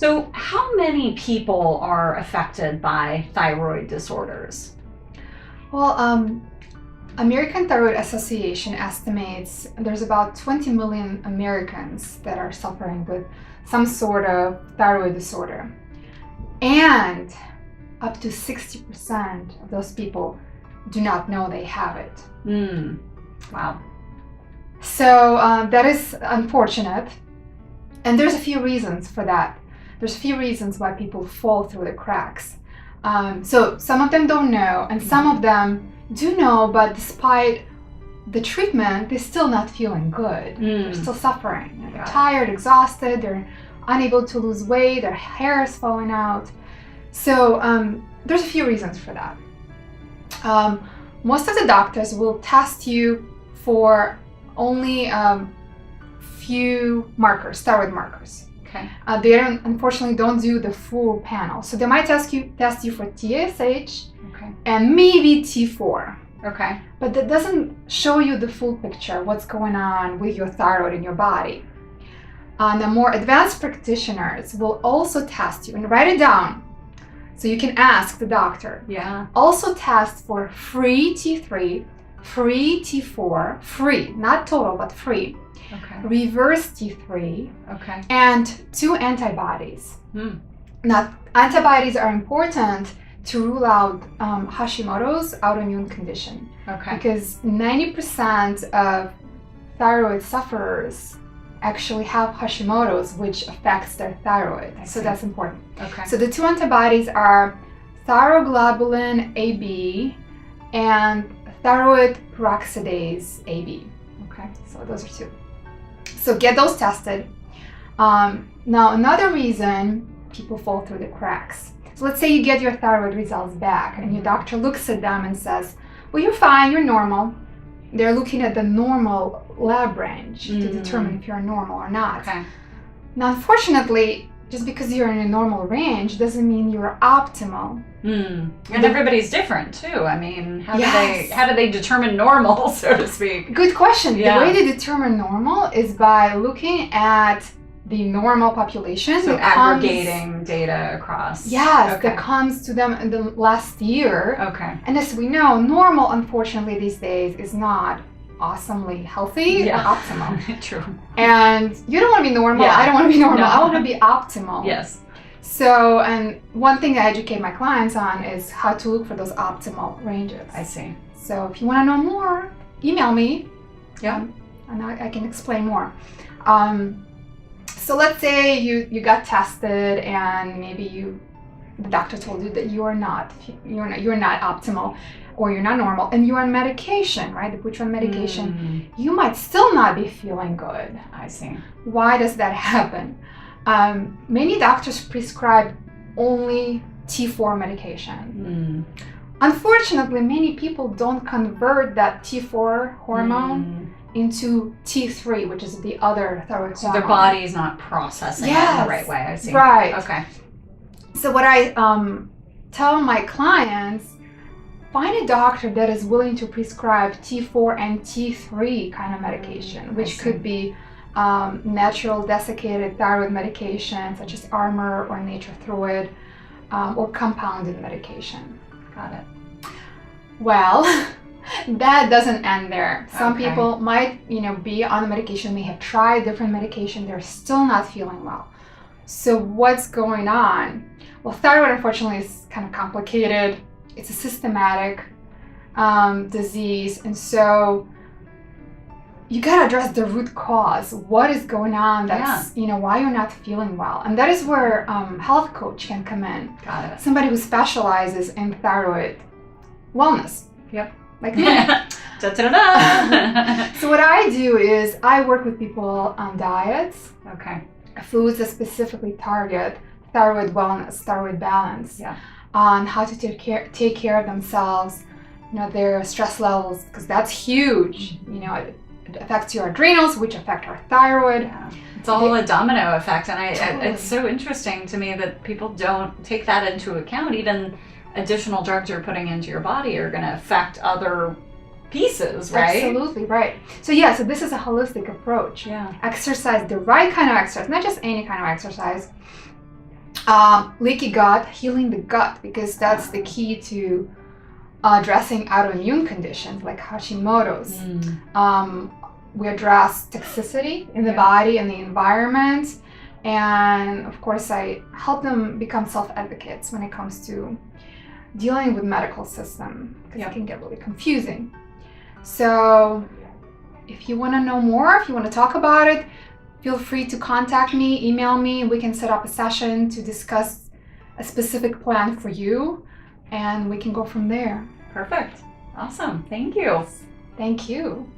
So how many people are affected by thyroid disorders? Well, American Thyroid Association estimates there's about 20 million Americans that are suffering with some sort of thyroid disorder. And up to 60% of those people do not know they have it. Wow. So that is unfortunate. And there's a few reasons for that. There's a few reasons why people fall through the cracks. So some of them don't know, and some of them do know, but despite the treatment, they're still not feeling good. They're still suffering. They're tired, exhausted, they're unable to lose weight, their hair is falling out. So there's a few reasons for that. Most of the doctors will test you for only few markers, thyroid markers. Okay. They unfortunately don't do the full panel. So they might test you for TSH and maybe T4. Okay. But that doesn't show you the full picture, what's going on with your thyroid in your body. The more advanced practitioners will also test you, and write it down so you can ask the doctor. Yeah. Also test for free T3, free T4, free, not total, but free. Okay. Reverse T3. Okay. And 2 antibodies. Now, antibodies are important to rule out Hashimoto's autoimmune condition. Okay. Because 90% of thyroid sufferers actually have Hashimoto's, which affects their thyroid. So that's important. Okay. So the 2 antibodies are thyroglobulin AB and thyroid peroxidase AB. Okay. So those are 2. So get those tested. Now, another reason people fall through the cracks. So let's say you get your thyroid results back and your doctor looks at them and says, well, you're fine, you're normal. They're looking at the normal lab range to determine if you're normal or not. Okay. Now, unfortunately, just because you're in a normal range doesn't mean you're optimal. And everybody's different too. I mean, how do they determine normal, so to speak? Good question. Yeah. The way they determine normal is by looking at the normal population. So aggregating data across. Yes, that comes to them in the last year. Okay. And as we know, normal, unfortunately, these days is not awesomely healthy or optimal. True. And you don't want to be normal. Yeah. I don't want to be normal. No. I want to be optimal. Yes. So, and one thing I educate my clients on is how to look for those optimal ranges. I see. So if you want to know more, email me. Yeah. And I can explain more. So let's say you got tested and maybe the doctor told you that you're not optimal or you're not normal and you're on medication, right? They put you on medication. You might still not be feeling good. I see. Why does that happen? Many doctors prescribe only T4 medication. Unfortunately, many people don't convert that T4 hormone into T3, which is the other thyroid hormone. So their body is not processing it in the right way. I see. Right. Okay. So what I tell my clients, find a doctor that is willing to prescribe T4 and T3 kind of medication, which could be natural desiccated thyroid medication such as Armour or Nature Thyroid, or compounded medication. Got it. Well, that doesn't end there. Some people might, be on the medication. They have tried different medication. They're still not feeling well. So what's going on? Well, thyroid, unfortunately, is kind of complicated. It's a systematic disease, and so you gotta address the root cause. What is going on? That's why you're not feeling well, and that is where health coach can come in. Got it. Somebody who specializes in thyroid wellness. Yep. Like me. Da-da-da-da. So what I do is I work with people on diets, Okay. foods that specifically target thyroid wellness, thyroid balance, Yeah. on how to take care of themselves, their stress levels, because that's huge. It affects your adrenals, which affect our thyroid. Yeah. It's all a domino effect, and Totally. it's so interesting to me that people don't take that into account. Even additional drugs you're putting into your body are going to affect other pieces, right? Absolutely, right. So this is a holistic approach. Yeah. Exercise, the right kind of exercise, not just any kind of exercise. Leaky gut, healing the gut, because that's the key to addressing autoimmune conditions like Hashimoto's. We address toxicity in the body and the environment. And of course, I help them become self-advocates when it comes to dealing with medical system, because it can get really confusing. So if you want to know more, if you want to talk about it, feel free to contact me, email me. We can set up a session to discuss a specific plan for you, and we can go from there. Perfect. Awesome. Thank you. Thank you.